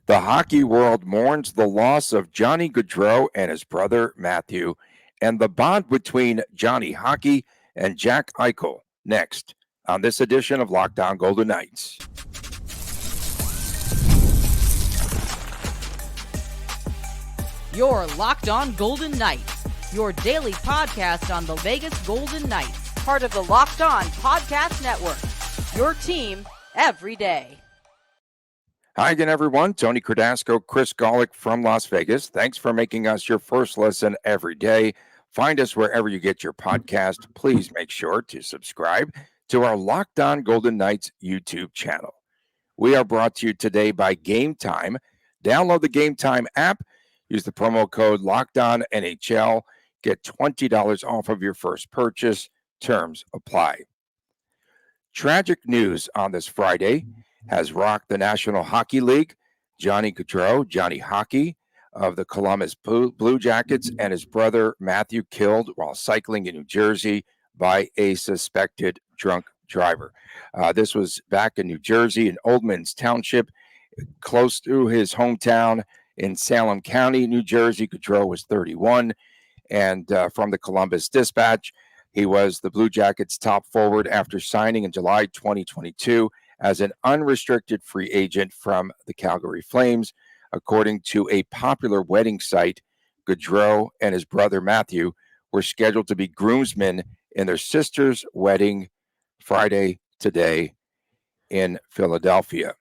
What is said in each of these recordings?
The hockey world mourns the loss of Johnny Gaudreau and his brother Matthew, and the bond between Johnny Hockey and Jack Eichel. Next on this edition of Locked On Golden Knights. Your Locked On Golden Knights, your daily podcast on the Vegas Golden Knights, part of the Locked On Podcast Network. Your team every day. Hi again, everyone. Tony Cardasco, Chris Golick from Las Vegas. Thanks for making us your first listen every day. Find us wherever you get your podcast. Please make sure to subscribe to our Locked On Golden Knights YouTube channel. We are brought to you today by Gametime. Download the Gametime app. Use the promo code LOCKEDONNHL. Get $20 off of your first purchase. Terms apply. Tragic news on this Friday has rocked the National Hockey League. Johnny Gaudreau, Johnny Hockey of the Columbus Blue Jackets, and his brother Matthew killed while cycling in New Jersey by a suspected drunk driver. This was back in New Jersey in Oldman's Township, close to his hometown in Salem County, New Jersey. Gaudreau was 31, and from the Columbus Dispatch, he was the Blue Jackets' top forward after signing in July 2022 as an unrestricted free agent from the Calgary Flames. According to a popular wedding site, Gaudreau and his brother Matthew were scheduled to be groomsmen in their sister's wedding Friday today in Philadelphia.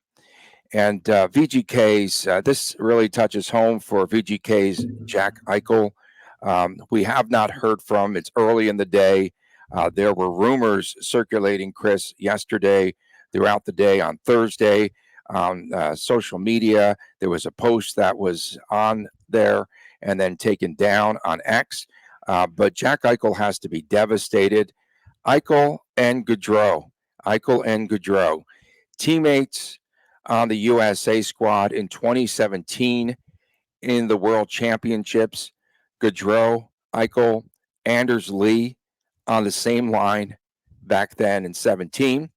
And VGK's, this really touches home for VGK's Jack Eichel. We have not heard from. It's early in the day. There were rumors circulating, Chris, yesterday, throughout the day on Thursday on social media. There was a post that was on there and then taken down on X. But Jack Eichel has to be devastated. Eichel and Gaudreau, teammates on the USA squad in 2017 in the World Championships. Gaudreau, Eichel, Anders Lee on the same line back then in 17.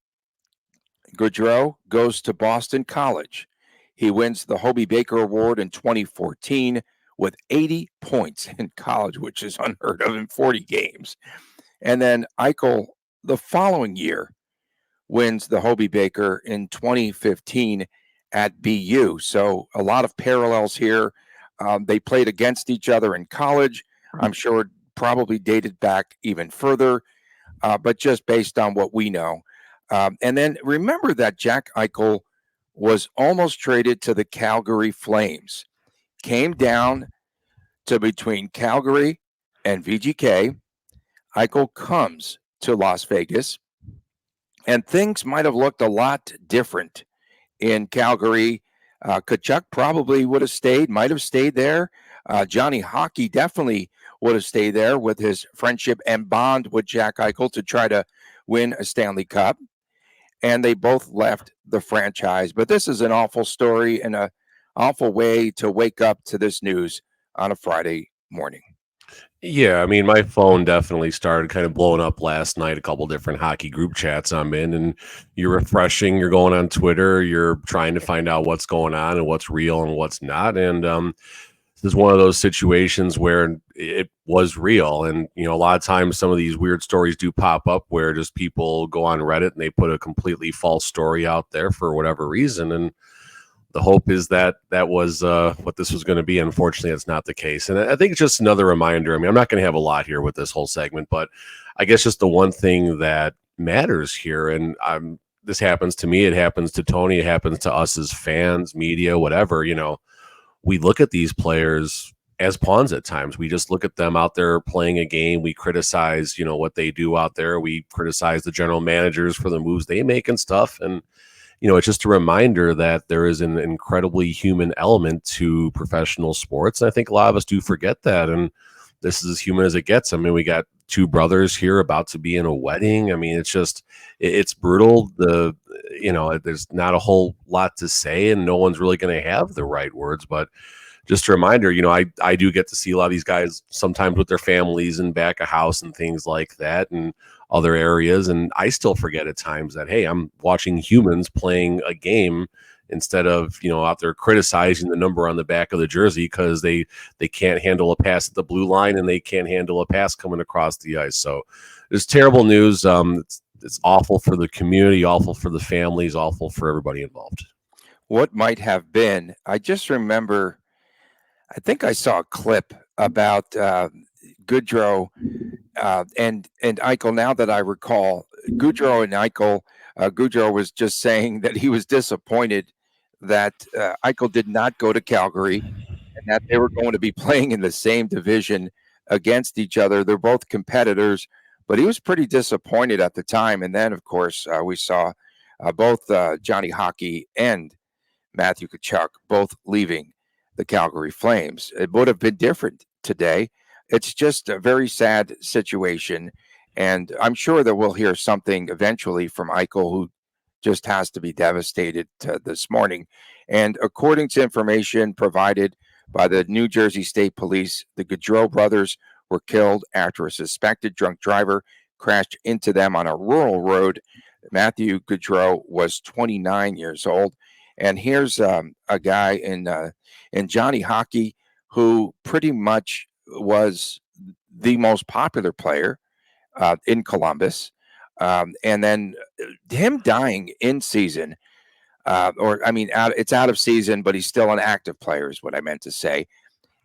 Gaudreau goes to Boston College. He wins the Hobey Baker Award in 2014 with 80 points in college, which is unheard of in 40 games. And then Eichel, the following year, wins the Hobey Baker in 2015 at BU. So a lot of parallels here. They played against each other in college. I'm sure it probably dated back even further, but just based on what we know. And then remember that Jack Eichel was almost traded to the Calgary Flames. Came down to between Calgary and VGK. Eichel comes to Las Vegas, and things might have looked a lot different in Calgary. Tkachuk probably would have stayed, might have stayed there. Johnny Hockey definitely would have stayed there with his friendship and bond with Jack Eichel to try to win a Stanley Cup. And they both left the franchise. But this is an awful story and an awful way to wake up to this news on a Friday morning. Yeah, I mean, my phone definitely started kind of blowing up last night, a couple different hockey group chats I'm in, and you're refreshing, you're going on Twitter, you're trying to find out what's going on and what's real and what's not. And this is one of those situations where it was real. And, you know, a lot of times some of these weird stories do pop up where just people go on Reddit and they put a completely false story out there for whatever reason. And the hope is that that was what this was going to be. Unfortunately, it's not the case. And I think it's just another reminder. I mean, I'm not going to have a lot here with this whole segment, but I guess just the one thing that matters here, and this happens to me, it happens to Tony, it happens to us as fans, media, whatever, you know, we look at these players as pawns at times. We just look at them out there playing a game. We criticize, you know, what they do out there. We criticize the general managers for the moves they make and stuff. And, you know, it's just a reminder that there is an incredibly human element to professional sports. And I think a lot of us do forget that. And this is as human as it gets. I mean, we got two brothers here about to be in a wedding. I mean, it's just, it's brutal. There's not a whole lot to say, and no one's really going to have the right words. But just a reminder, you know, I do get to see a lot of these guys sometimes with their families and back a house and things like that and other areas. And I still forget at times that, hey, I'm watching humans playing a game instead of, out there criticizing the number on the back of the jersey because they can't handle a pass at the blue line and they can't handle a pass coming across the ice. So it's terrible news. It's awful for the community, awful for the families, awful for everybody involved. What might have been, I just remember, I think I saw a clip about Gaudreau and Eichel. Now that I recall, Gaudreau and Eichel, Gaudreau was just saying that he was disappointed that Eichel did not go to Calgary and that they were going to be playing in the same division against each other. They're both competitors, but he was pretty disappointed at the time. And then, of course, we saw both Johnny Hockey and Matthew Tkachuk both leaving the Calgary Flames. It would have been different today. It's just a very sad situation. And I'm sure that we'll hear something eventually from Eichel, who just has to be devastated this morning. And according to information provided by the New Jersey State Police, the Gaudreau brothers were killed after a suspected drunk driver crashed into them on a rural road. Matthew Gaudreau was 29 years old. And here's a guy in Johnny Hockey who pretty much was the most popular player in Columbus. And then him dying in season, it's out of season, but he's still an active player is what I meant to say.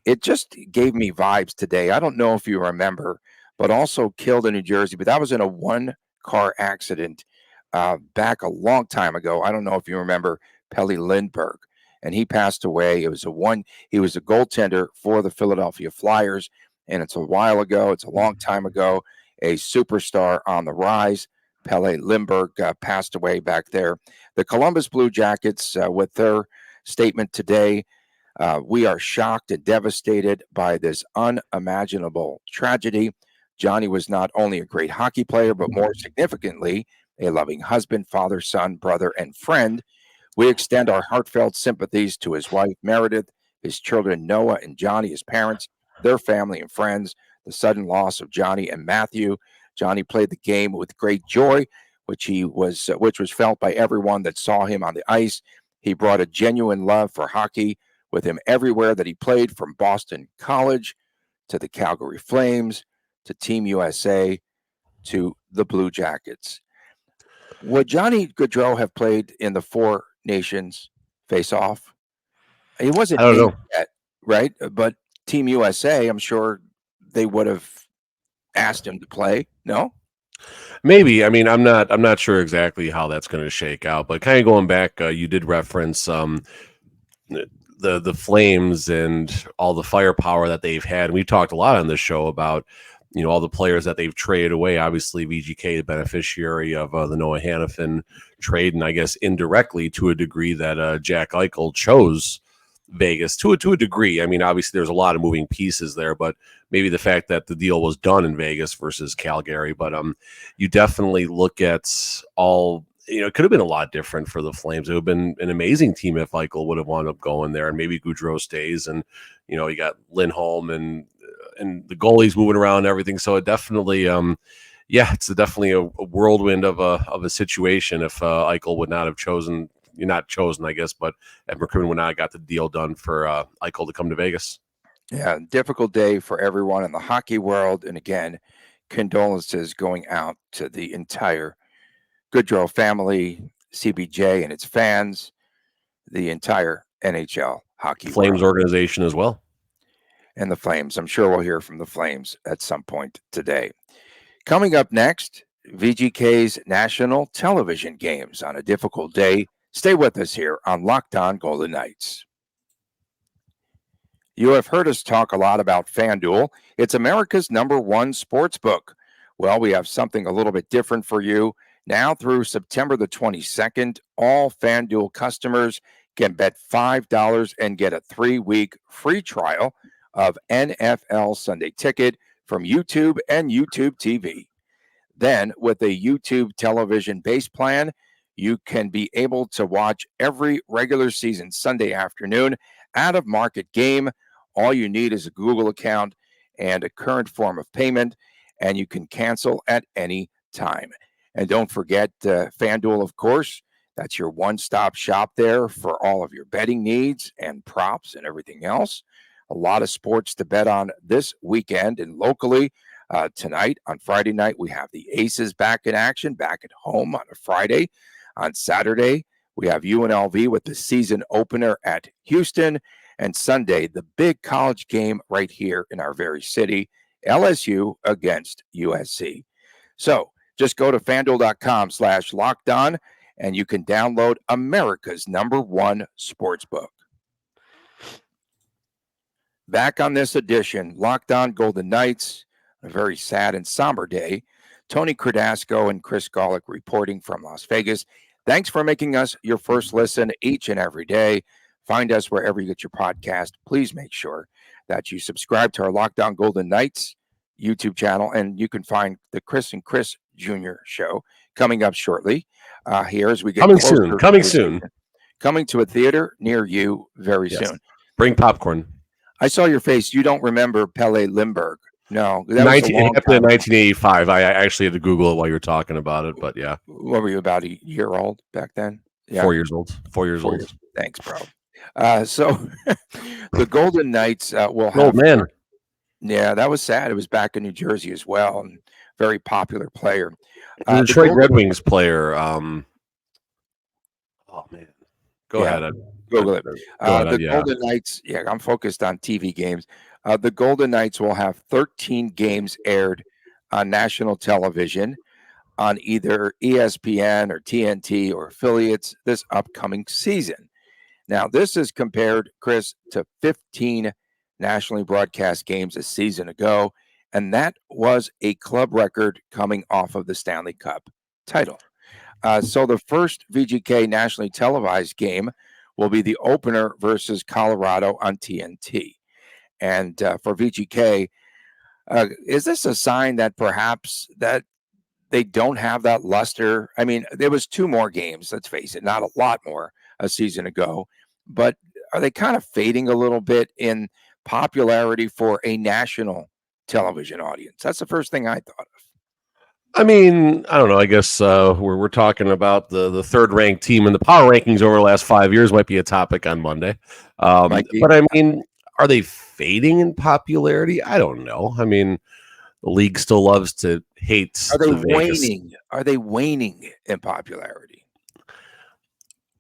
It just gave me vibes today. I don't know if you remember, but also killed in New Jersey, but that was in a one-car accident back a long time ago. I don't know if you remember Pelle Lindbergh, and he passed away. He was a goaltender for the Philadelphia Flyers, and it's a while ago. It's a long time ago. A superstar on the rise. Pelle Lindbergh passed away back there. The Columbus Blue Jackets, with their statement today, we are shocked and devastated by this unimaginable tragedy. Johnny was not only a great hockey player, but more significantly, a loving husband, father, son, brother, and friend. We extend our heartfelt sympathies to his wife, Meredith, his children, Noah and Johnny, his parents, their family and friends, the sudden loss of Johnny and Matthew. Johnny played the game with great joy, which was felt by everyone that saw him on the ice. He brought a genuine love for hockey with him everywhere that he played, from Boston College to the Calgary Flames to Team USA to the Blue Jackets. Would Johnny Gaudreau have played in the Four Nations face-off? He wasn't I don't know yet, right? But Team USA, I'm sure they would have asked him to play. No? Maybe. I mean, I'm not sure exactly how that's going to shake out, but kind of going back, you did reference the Flames and all the firepower that they've had. And we talked a lot on this show about, all the players that they've traded away. Obviously, VGK, the beneficiary of the Noah Hannafin trade, and I guess indirectly to a degree that Jack Eichel chose Vegas to a degree. I mean, obviously, there's a lot of moving pieces there, but maybe the fact that the deal was done in Vegas versus Calgary. But you definitely look at all. It could have been a lot different for the Flames. It would have been an amazing team if Eichel would have wound up going there, and maybe Gaudreau stays, and you got Lindholm and the goalies moving around and everything. So it definitely, it's definitely a whirlwind of a situation if Eichel would not have chosen. You're not chosen, I guess, but Ed McCrimmon would not have got the deal done for Eichel to come to Vegas. Yeah, difficult day for everyone in the hockey world. And again, condolences going out to the entire Gaudreau family, CBJ and its fans, the entire NHL hockey Flames world. organization as well. And the Flames. I'm sure we'll hear from the Flames at some point today. Coming up next, VGK's national television games on a difficult day. Stay with us here on Locked On Golden Knights. You have heard us talk a lot about FanDuel. It's America's #1 sports book. Well, we have something a little bit different for you. Now through September the 22nd, all FanDuel customers can bet $5 and get a 3-week free trial of NFL Sunday Ticket from YouTube and YouTube TV. Then, with a YouTube television base plan, you can be able to watch every regular season Sunday afternoon out-of-market game. All you need is a Google account and a current form of payment, and you can cancel at any time. And don't forget FanDuel, of course. That's your one-stop shop there for all of your betting needs and props and everything else. A lot of sports to bet on this weekend, and locally tonight on Friday night, we have the Aces back in action, back at home on a Friday. On Saturday, we have UNLV with the season opener at Houston. And Sunday, the big college game right here in our very city, LSU against USC. So just go to FanDuel.com/lockedon, and you can download America's #1 sportsbook. Back on this edition, Locked On Golden Knights, a very sad and somber day. Tony Cardasco and Chris Golick reporting from Las Vegas. Thanks for making us your first listen each and every day. Find us wherever you get your podcast. Please make sure that you subscribe to our Locked On Golden Knights YouTube channel, and you can find the Chris and Chris Jr. show coming up shortly here as we get coming to a theater near you very soon. Bring popcorn. I saw your face. You don't remember Pele Lindbergh. No, that was it happened in 1985. I actually had to Google it while you were talking about it, but yeah. What were you, about a year old back then? Yeah. 4 years old. 4 years old. Thanks, bro. So the Golden Knights will have. Oh, man. Yeah, that was sad. It was back in New Jersey as well, and very popular player. The Detroit Red Wings player. Oh, man. Go ahead. Google it. Golden Knights, I'm focused on TV games. The Golden Knights will have 13 games aired on national television on either ESPN or TNT or affiliates this upcoming season. Now, this is compared, Chris, to 15 nationally broadcast games a season ago, and that was a club record coming off of the Stanley Cup title. So the first VGK nationally televised game will be the opener versus Colorado on TNT. And for VGK, is this a sign that perhaps that they don't have that luster? I mean, there was 2 more games, let's face it, not a lot more a season ago, but are they kind of fading a little bit in popularity for a national television audience? That's the first thing I thought of. I mean, I don't know. I guess we're talking about the third-ranked team in the power rankings over the last 5 years might be a topic on Monday. But I mean, are they fading in popularity? I don't know. I mean, the league still loves to hate. Are they waning? Are they waning in popularity?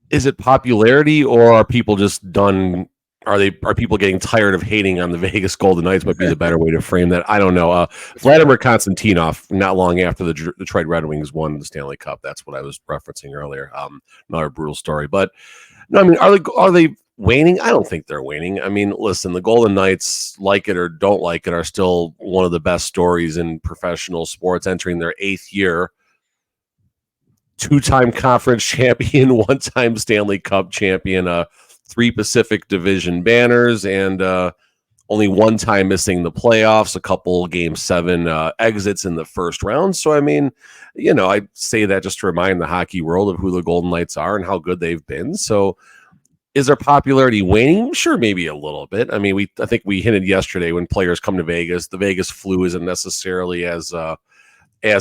Is it popularity, or are people just done? Are people getting tired of hating on the Vegas Golden Knights? Might be the better way to frame that. I don't know. Vladimir Konstantinov, not long after the Detroit Red Wings won the Stanley Cup. That's what I was referencing earlier. Another brutal story. But no, I mean, are they waning? I don't think they're waning. I mean, listen, the Golden Knights, like it or don't like it, are still one of the best stories in professional sports, entering their 8th year. 2-time conference champion, 1-time Stanley Cup champion, 3 Pacific Division banners, and only 1 time missing the playoffs, a couple Game 7 exits in the first round. So, I mean, I say that just to remind the hockey world of who the Golden Knights are and how good they've been. So, is their popularity waning? Sure, maybe a little bit. I mean, I think we hinted yesterday, when players come to Vegas, the Vegas flu isn't necessarily as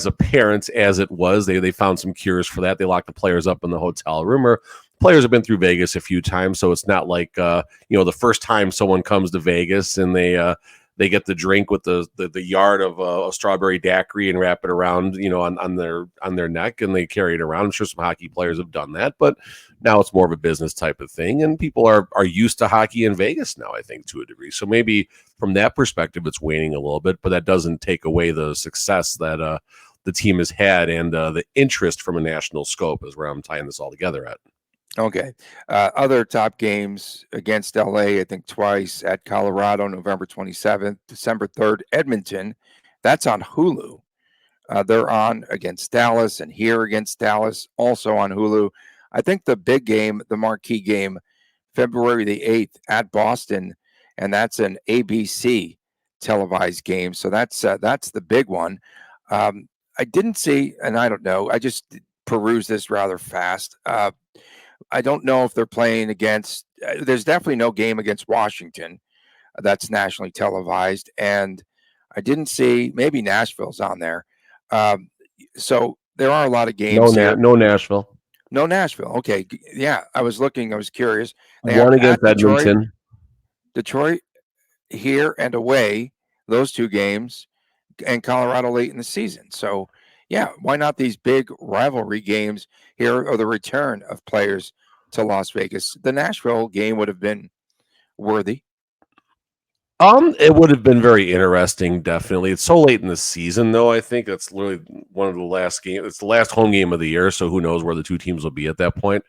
apparent as it was. They found some cures for that. They locked the players up in the hotel room. Players have been through Vegas a few times, so it's not like the first time someone comes to Vegas and they get the drink with the yard of a strawberry daiquiri and wrap it around on their neck, and they carry it around. I'm sure some hockey players have done that, but now it's more of a business type of thing, and people are used to hockey in Vegas now, I think, to a degree. So maybe from that perspective, it's waning a little bit, but that doesn't take away the success that the team has had and the interest from a national scope is where I'm tying this all together at. Okay. Other top games against LA, I think twice, at Colorado, November 27th, December 3rd, Edmonton. That's on Hulu. They're on against Dallas, and here against Dallas, also on Hulu. I think the big game, the marquee game, February the 8th at Boston, and that's an ABC televised game. So that's the big one. I didn't see, and I don't know, I just perused this rather fast. I don't know if they're playing against, there's definitely no game against Washington that's nationally televised. And I didn't see, maybe Nashville's on there. So there are a lot of games. No Nashville. No Nashville. Okay. Yeah, I was looking. I was curious. They have One at against Edmonton. Detroit here and away, those two games, and Colorado late in the season. So, yeah, why not these big rivalry games here or the return of players to Las Vegas? The Nashville game would have been worthy. It would have been very interesting, definitely. It's so late in the season, though. I think that's literally one of the last games. It's the last home game of the year, so who knows where the two teams will be at that point.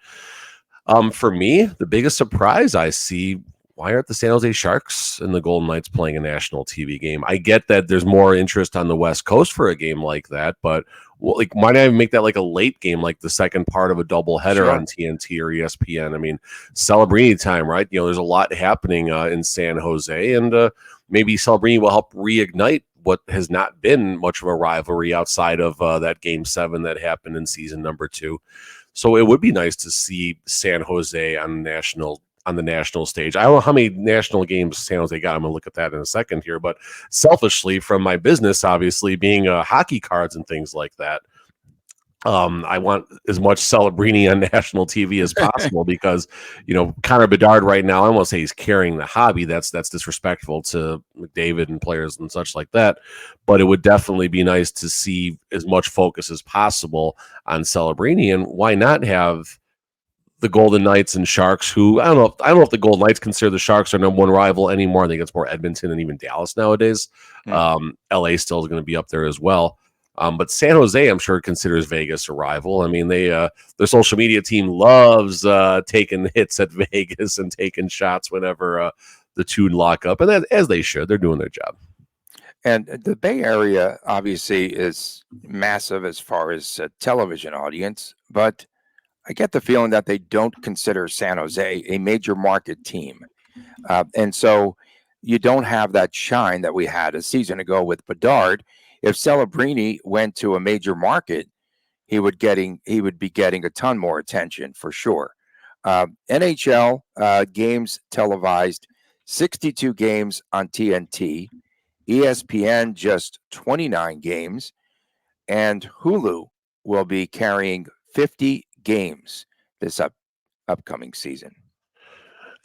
For me, the biggest surprise I see, why aren't the San Jose Sharks and the Golden Knights playing a national TV game? I get that there's more interest on the West Coast for a game like that, but like, why not even make that like a late game, like the second part of a doubleheader on TNT or ESPN? I mean, Celebrini time, right? There's a lot happening in San Jose, and maybe Celebrini will help reignite what has not been much of a rivalry outside of that Game 7 that happened in season number 2. So it would be nice to see San Jose on the national stage. I don't know how many national games San Jose got. I'm going to look at that in a second here. But selfishly, from my business, obviously, being hockey cards and things like that, I want as much Celebrini on national TV as possible because, Connor Bedard right now, I won't say he's carrying the hobby. That's disrespectful to McDavid and players and such like that. But it would definitely be nice to see as much focus as possible on Celebrini. And why not have the Golden Knights and Sharks, who I don't know if the Golden Knights consider the Sharks their number one rival anymore. I think it's more Edmonton and even Dallas nowadays. LA still is going to be up there as well. But San Jose, I'm sure, considers Vegas a rival. I mean, their social media team loves taking hits at Vegas and taking shots whenever the two lock up, and as they should. They're doing their job. And the Bay Area obviously is massive as far as television audience, but I get the feeling that they don't consider San Jose a major market team. And so you don't have that shine that we had a season ago with Bedard. If Celebrini went to a major market, he would be getting a ton more attention for sure. NHL games televised, 62 games on TNT, ESPN just 29 games, and Hulu will be carrying 50 games this upcoming season.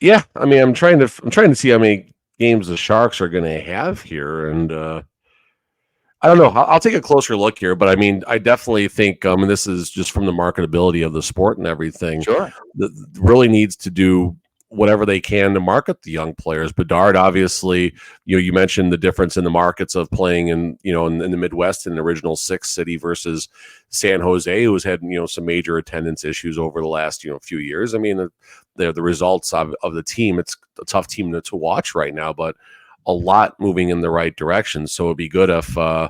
Yeah, I mean, I'm trying to see how many games the Sharks are going to have here, and I don't know. I'll take a closer look here, but I mean, I definitely think, and this is just from the marketability of the sport and everything. Sure, that really needs to do whatever they can to market the young players. Bedard, obviously, you mentioned the difference in the markets of playing in the Midwest in the original 6 city versus San Jose, who's had some major attendance issues over the last few years. I mean, the results of the team. It's a tough team to watch right now, but a lot moving in the right direction. So it'd be good if I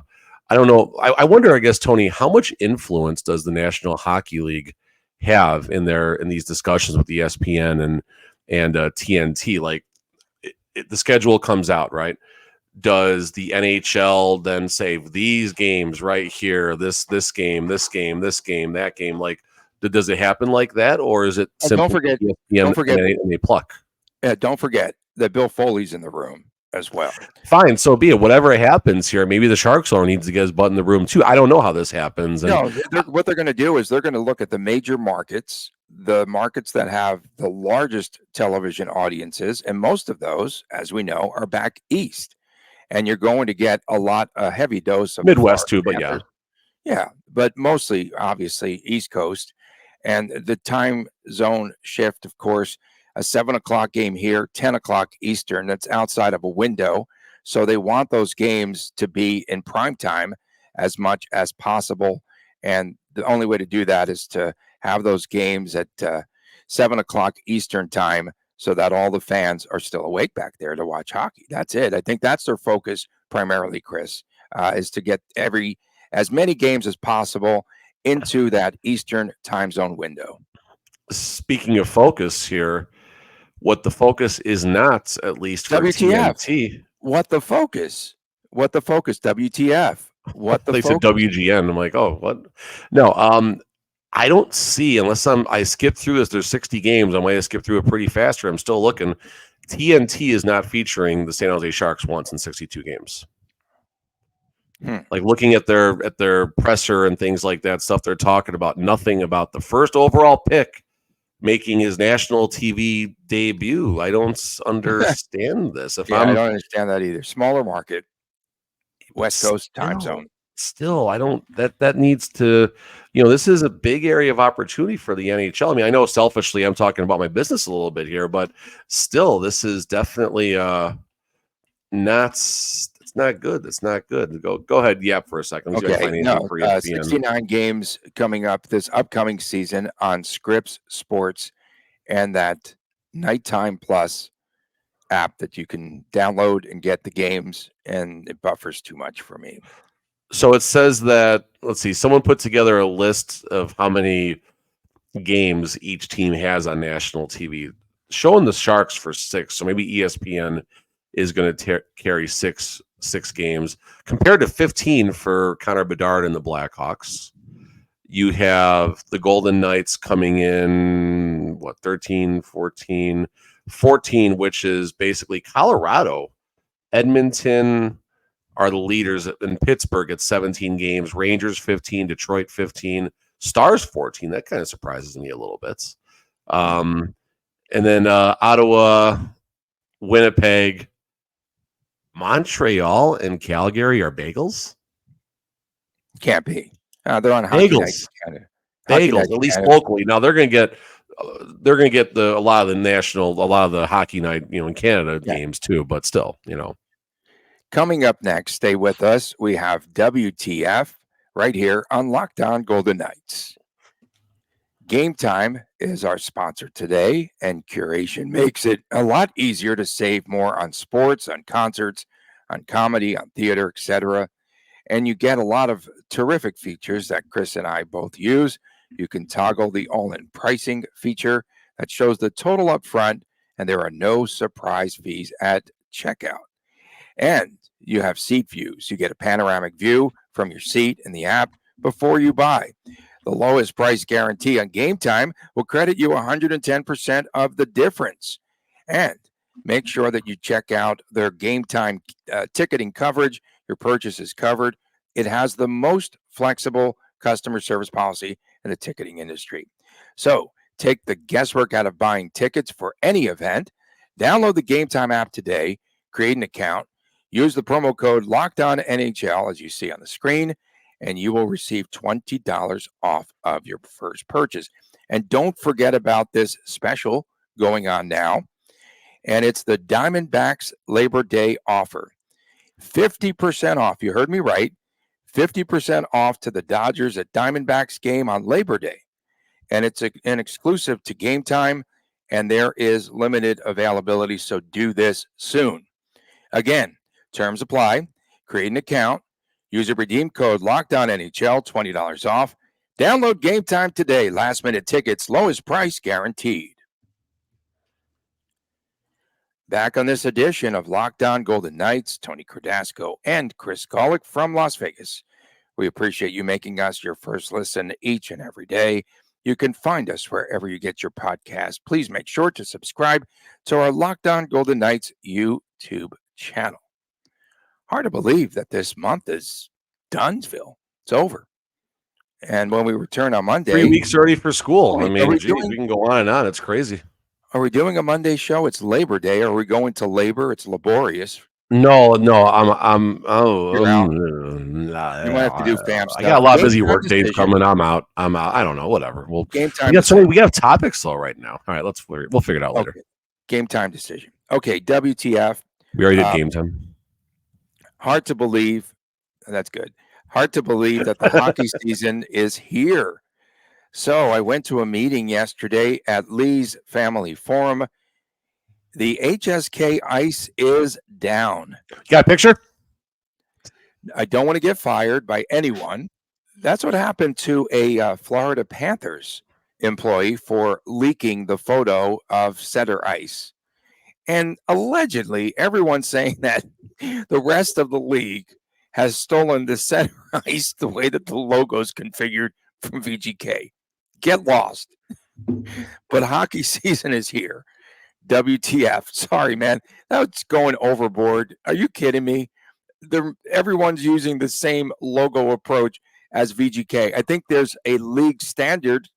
don't know. I wonder, I guess, Tony, how much influence does the National Hockey League have in these discussions with ESPN and TNT? Like, the schedule comes out, right? Does the NHL then say these games right here, this game, that game? Like, does it happen like that, or is it simply don't forget, and they pluck? Don't forget that Bill Foley's in the room as well. Fine, so be it. Whatever happens here, maybe the Sharks owner needs to get his butt in the room too. I don't know how this happens. No, what they're going to do is they're going to look at the major markets, the markets that have the largest television audiences, and most of those, as we know, are back east. And you're going to get a heavy dose of Midwest too, but yeah, but mostly, obviously, East Coast. And the time zone shift, of course, a 7 o'clock game here, 10 o'clock Eastern, that's outside of a window. So they want those games to be in prime time as much as possible. And the only way to do that is to have those games at 7 o'clock Eastern time so that all the fans are still awake back there to watch hockey. That's it. I think that's their focus primarily, Chris, is to get as many games as possible into that Eastern time zone window. Speaking of focus here, what the focus is not, at least for WTF. TNT. What the focus? WTF? What the they focus? said WGN. I'm like, oh, what? No, I don't see, unless I skip through this. There's 60 games. I might have skipped through it pretty faster. I'm still looking. TNT is not featuring the San Jose Sharks once in 62 games. Like looking at their presser and things like that, stuff they're talking about, nothing about the first overall pick making his national TV debut. I don't understand this. If I I'm don't understand that either. Smaller market, West Coast time zone. Still, I don't that needs to, this is a big area of opportunity for the NHL. I mean, I know selfishly I'm talking about my business a little bit here, but still, this is definitely it's not good. It's not good. Go ahead, yap for a second. Let me see my financing for ESPN. 69 games coming up this upcoming season on Scripps Sports and that Nighttime Plus app that you can download and get the games, and it buffers too much for me. So it says that, let's see, someone put together a list of how many games each team has on national TV, showing the Sharks for 6. So maybe ESPN is going to carry six games compared to 15 for Connor Bedard and the Blackhawks. You have the Golden Knights coming in, 13, 14, which is basically Colorado, Edmonton are the leaders in Pittsburgh at 17 games, Rangers 15, Detroit 15, Stars 14. That kind of surprises me a little bit. And then Ottawa, Winnipeg, Montreal, and Calgary are bagels? Can't be. They're on Hockey Night Canada. Bagels, at least locally. Now they're going to get a lot of the Hockey Night, in Canada games too, but still, Coming up next, stay with us. We have WTF right here on Locked On Golden Knights. Gametime is our sponsor today, and Curation makes it a lot easier to save more on sports, on concerts, on comedy, on theater, etc. And you get a lot of terrific features that Chris and I both use. You can toggle the all-in pricing feature that shows the total up front, and there are no surprise fees at checkout. And you have seat views. You get a panoramic view from your seat in the app before you buy. The lowest price guarantee on Gametime will credit you 110% of the difference. And make sure that you check out their Gametime ticketing coverage. Your purchase is covered. It has the most flexible customer service policy in the ticketing industry. So take the guesswork out of buying tickets for any event. Download the Gametime app today, create an account, use the promo code LOCKEDONNHL as you see on the screen, and you will receive $20 off of your first purchase. And don't forget about this special going on now, and it's the Diamondbacks Labor Day offer. 50% off. You heard me right. 50% off to the Dodgers at Diamondbacks game on Labor Day. And it's an exclusive to Gametime, and there is limited availability, so do this soon. Again, terms apply. Create an account. Use a redeem code LOCKEDONNHL, $20 off. Download Gametime today. Last minute tickets, lowest price guaranteed. Back on this edition of Locked On Golden Knights, Tony Cardasco and Chris Golick from Las Vegas. We appreciate you making us your first listen each and every day. You can find us wherever you get your podcast. Please make sure to subscribe to our Locked On Golden Knights YouTube channel. Hard to believe that this month is Dunsville. It's over. And when we return on Monday... 3 weeks already for school. Wait, I mean, we can go on and on. It's crazy. Are we doing a Monday show? It's Labor Day. Are we going to labor? It's laborious. No, You might have to do fam stuff. I got a lot of busy Gametime work days decision. coming. I'm out. I don't know. Whatever. Gametime we got topics though right now. All right, we'll figure it out later. Okay. Gametime decision. Okay, WTF. We already did game time. Hard to believe. That's good. Hard to believe that the hockey season is here. So I went to a meeting yesterday at Lee's Family Forum. The HSK ice is down. You got a picture? I don't want to get fired by anyone. That's what happened to a Florida Panthers employee for leaking the photo of center ice. And allegedly, everyone's saying that the rest of the league has stolen the center ice the way that the logo is configured from VGK. Get lost. But hockey season is here. WTF. Sorry, man. That's going overboard. Are you kidding me? everyone's using the same logo approach as VGK. I think there's a league standard.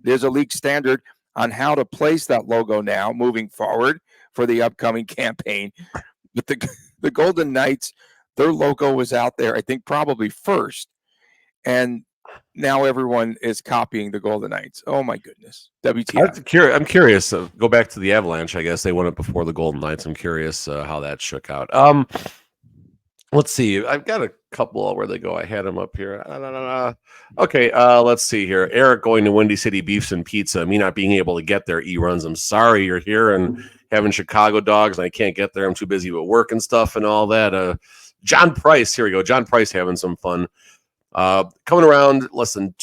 There's a league standard on how to place that logo now moving forward for the upcoming campaign. But the Golden Knights, their logo was out there, I think, probably first. And now everyone is copying the Golden Knights. Oh, my goodness. WTF. I'm curious. Go back to the Avalanche. I guess they won it before the Golden Knights. I'm curious how that shook out. Let's see. I've got a couple. Where they go? I had them up here. Okay. Let's see here. Eric going to Windy City Beefs and Pizza. Me not being able to get there. Runs. I'm sorry you're here and having Chicago dogs, and I can't get there. I'm too busy with work and stuff and all that. John Price. Here we go. John Price having some fun. Coming around less than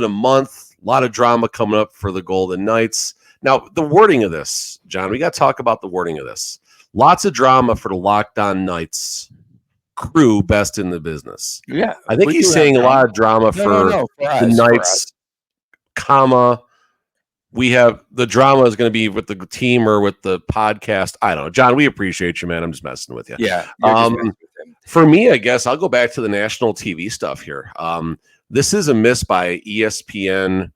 a month. A lot of drama coming up for the Golden Knights. Now, the wording of this, John, we got to talk about the wording of this. Lots of drama for the Locked On Knights crew, best in the business. Yeah. I think he's saying a lot of drama for the Knights, comma. We have the drama is going to be with the team or with the podcast. I don't know. John, we appreciate you, man. I'm just messing with you. Yeah. For me, I guess I'll go back to the national TV stuff here. This is a miss by ESPN,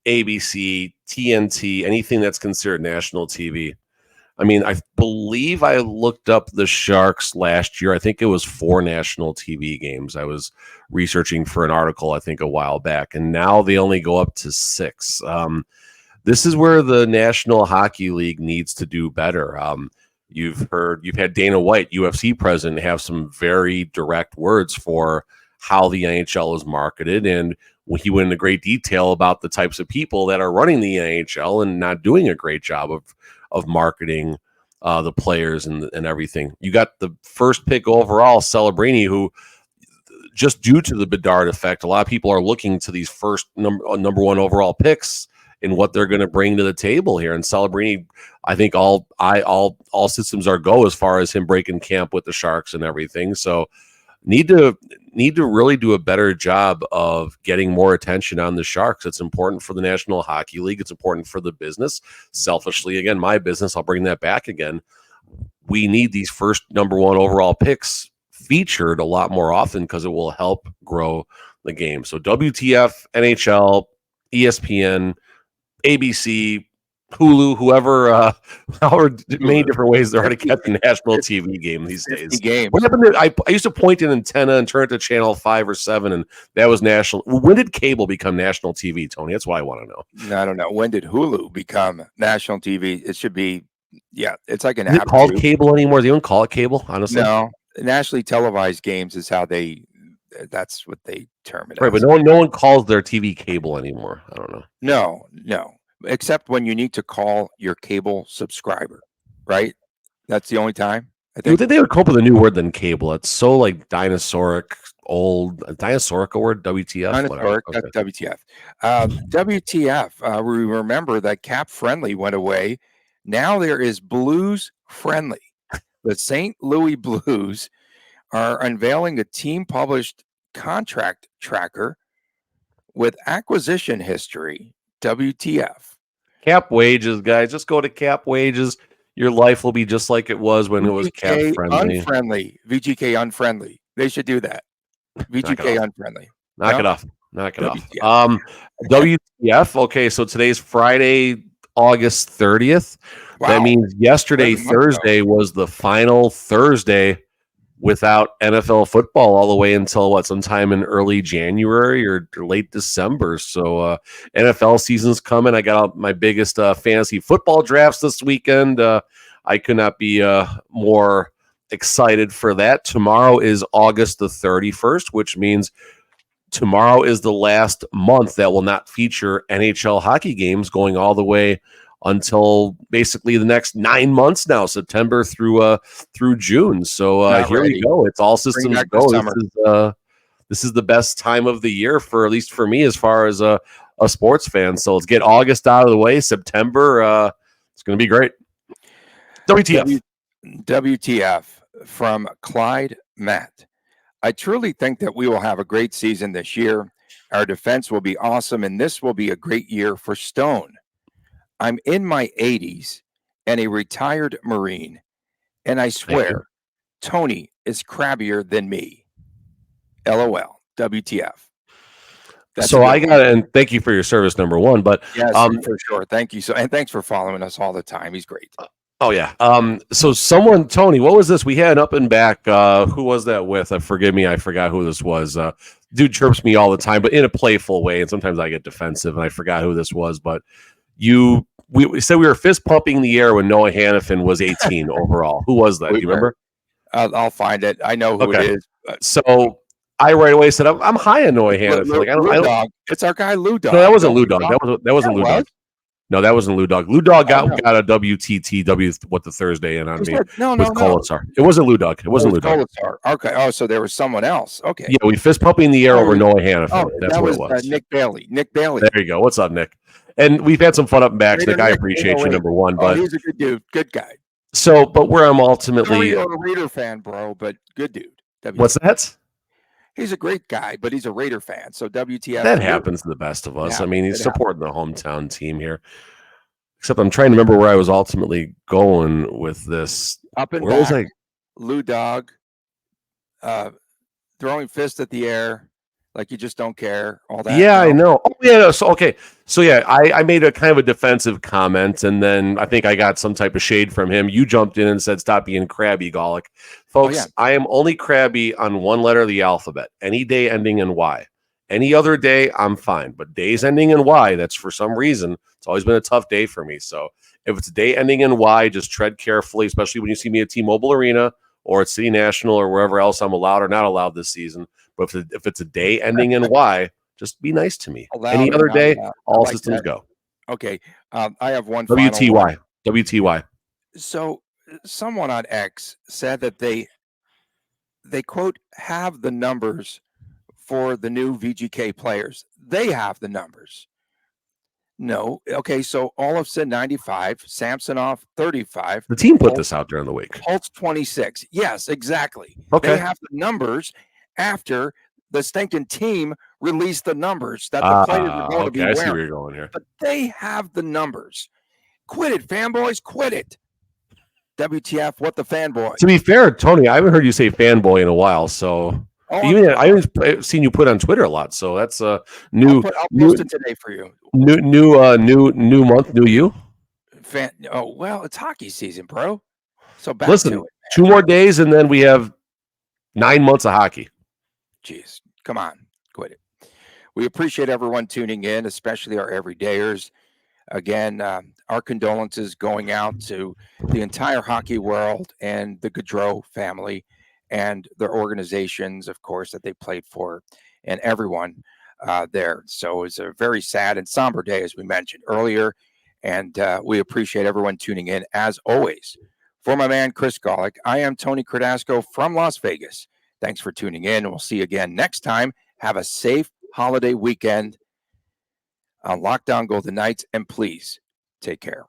ABC, TNT, anything that's considered national TV. I mean, I believe I looked up the Sharks last year. I think it was 4 national TV games. I was researching for an article, I think, a while back, and now they only go up to 6. This is where the National Hockey League needs to do better. You've had Dana White, UFC president, have some very direct words for how the NHL is marketed, and he went into great detail about the types of people that are running the NHL and not doing a great job of marketing the players and everything. You got the first pick overall, Celebrini, who just due to the Bedard effect, a lot of people are looking to these first number 1 overall picks and what they're going to bring to the table here. And Celebrini, I think all systems are go as far as him breaking camp with the Sharks and everything. So need to really do a better job of getting more attention on the Sharks. It's important for the National Hockey League. It's important for the business. Selfishly, again, my business, I'll bring that back again. We need these first number 1 overall picks featured a lot more often because it will help grow the game. So WTF, NHL, ESPN, ABC, Hulu, whoever, however many different ways there are to catch a national TV game these days. What happened to, I used to point an antenna and turn it to channel 5 or 7, and that was national. When did cable become national TV, Tony? That's what I want to know. I don't know. When did Hulu become national TV? It should be, it's like an app. Is it called cable anymore? Do you even call it cable, honestly? No. Nationally televised games is how that's what they term it. Right, as. But no one calls their TV cable anymore. I don't know. No. Except when you need to call your cable subscriber, right? That's the only time. I think they would come up with a new word than cable. It's so like dinosauric, old dinosauric word. WTF. Dinosauric. Okay. That's WTF. WTF. We remember that Cap Friendly went away. Now there is Blues Friendly. The St. Louis Blues are unveiling a team-published contract tracker with acquisition history. WTF. Cap wages, guys. Just go to Cap wages. Your life will be just like it was when it was Cap friendly. VGK unfriendly. They should do that. VGK unfriendly. Knock it off. WTF. Okay, so today's Friday, August 30th. Wow. That means yesterday, Thursday, was the final Thursday without NFL football all the way until sometime in early January or late December. So NFL season's coming. I got out my biggest fantasy football drafts this weekend. I could not be more excited for that. Tomorrow is August the 31st, which means tomorrow is the last month that will not feature NHL hockey games going all the way until basically the next 9 months now, September through June. So here we go. It's all systems go. This is the best time of the year for, at least for me, as far as a sports fan. So let's get August out of the way. September, it's going to be great. WTF from Clyde Matt. I truly think that we will have a great season this year. Our defense will be awesome, and this will be a great year for Stone. I'm in my 80s and a retired Marine, and I swear, Tony is crabbier than me. LOL. WTF. That's So a good I one. got, and thank you for your service, number one. But Yes, for sure. Thank you. And thanks for following us all the time. He's great. oh yeah. So someone, Tony, what was this? We had up and back. Who was that with? Forgive me, I forgot who this was. Dude chirps me all the time, but in a playful way, and sometimes I get defensive, and I forgot who this was. But we said we were fist pumping the air when Noah Hannafin was 18 overall. Who was that? Do you remember? I'll find it. I know who it is. So I right away said I'm high on Noah Hannafin. Like I don't. Dog. It's our guy Lou Dog. No, that wasn't Lou Dog. That wasn't Lou Dog. No, that wasn't Lou Dog. Lou Dog got a WTT the Thursday in on me with Colasar. It wasn't Lou Dog. It wasn't Lou Dog. Okay. Oh, so there was someone else. Okay. Yeah, we fist pumping the air over Noah Hannafin. That's what it was. Nick Bailey. There you go. What's up, Nick? And we've had some fun up and backs. Nick, I appreciate you, number one. But he's a good dude. Good guy. So, but where I'm ultimately a Raider fan, bro, but good dude. What's that? He's a great guy, but he's a Raider fan. So WTF. That happens to the best of us. I mean, he's supporting the hometown team here. Except I'm trying to remember where I was ultimately going with this. Up and where back, was I? Lou Dog, throwing fist at the air, like you just don't care. All that. Yeah, I know. Oh, yeah. So okay. So yeah, I made a kind of a defensive comment, and then I think I got some type of shade from him. You jumped in and said, "Stop being crabby, Golic." Folks, I am only crabby on one letter of the alphabet. Any day ending in Y. Any other day, I'm fine. But days ending in Y, that's for some reason, it's always been a tough day for me. So if it's a day ending in Y, just tread carefully, especially when you see me at T-Mobile Arena or at City National or wherever else I'm allowed or not allowed this season. But if it's a day ending in Y, just be nice to me. Any other day, all systems go. Okay. I have one. WTY. So someone on X said that they quote have the numbers for the new VGK players. They have the numbers. No. Okay, so Olofsson 95, Samsonov 35. The team put this out during the week. Holtz 26. Yes, exactly. Okay. They have the numbers after the stinking team released the numbers that the players are going to be wearing. I see where you're going here. But they have the numbers. Quit it, fanboys. Quit it. WTF, what the fanboy? To be fair, Tony, I haven't heard you say fanboy in a while, so I haven't seen you put on Twitter a lot, so that's a new. I'll post it today for you. New month, new you. Well, it's hockey season, bro. So back Listen, to it. 2 more days, and then we have 9 months of hockey. Jeez, come on, quit it. We appreciate everyone tuning in, especially our everydayers. Again, our condolences going out to the entire hockey world and the Gaudreau family and their organizations, of course, that they played for, and everyone there. So it's a very sad and somber day, as we mentioned earlier, and we appreciate everyone tuning in, as always. For my man, Chris Golic, I am Tony Cardasco from Las Vegas. Thanks for tuning in, and we'll see you again next time. Have a safe holiday weekend on Lockdown Golden Knights, and please take care.